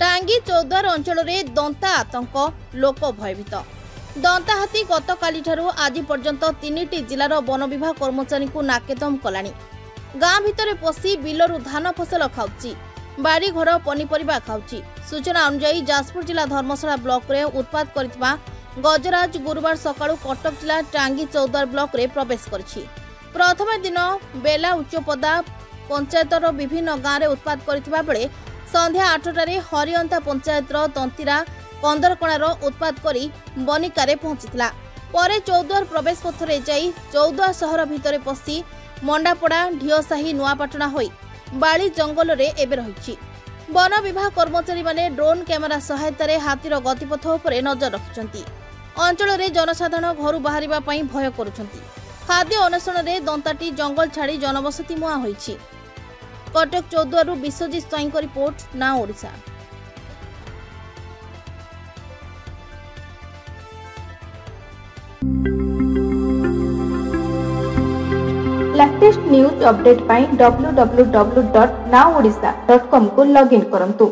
टांगी चौद्वार अंचल में दंता आतंक लोक भयभीत। दंता हाथी गतकाली आज पर्यंत 3टी जिलार वन विभाग कर्मचारी को नाकेदम कलानी। गाँ भितर पशि बिलरू धान फसल खाऊची, बाड़ी घर पनीपरिबा खाऊची। सूचना अनुसार जाजपुर जिला धर्मशाला ब्लॉक रे उत्पाद करथिबा गजराज गुरुवार सकाळु कटक जिला टांगी चौद्वार ब्लॉक रे प्रवेश करछि। प्रथम दिन बेला उच्चपदा पंचायतर विभिन्न गाँव में उत्पाद करथिबा बेले संध्या 8टारे हरिअंता पंचायतर तंतीरा कंदरकणार उत्पाद करी बनिकारे पहुंचीला। परे चौद्वार प्रवेश पथरे जाई चौद्वार सहर भितरे पशि मंडापड़ा ढिओसाही नुआपाटना होई बाली जंगल रे एबे रहिछि। वन विभाग कर्मचारी माने ड्रोन कैमेरा सहायता रे हाथीर गतिपथ उपरे नजर रखिछंती। अंचल रे जनसाधारण घर बाहरिबा पई भय करुछंती। खाद्य अन्वेषण रे दंताटी जंगल छाड़ी जनबसती मुआ होईछि। कटक चौद्वारू विश्वजीत स्वाईं रिपोर्ट, ना ओडिशा। लेटेस्ट न्यूज अपडेट पाई www.naodisha.com को लॉगिन करंतु।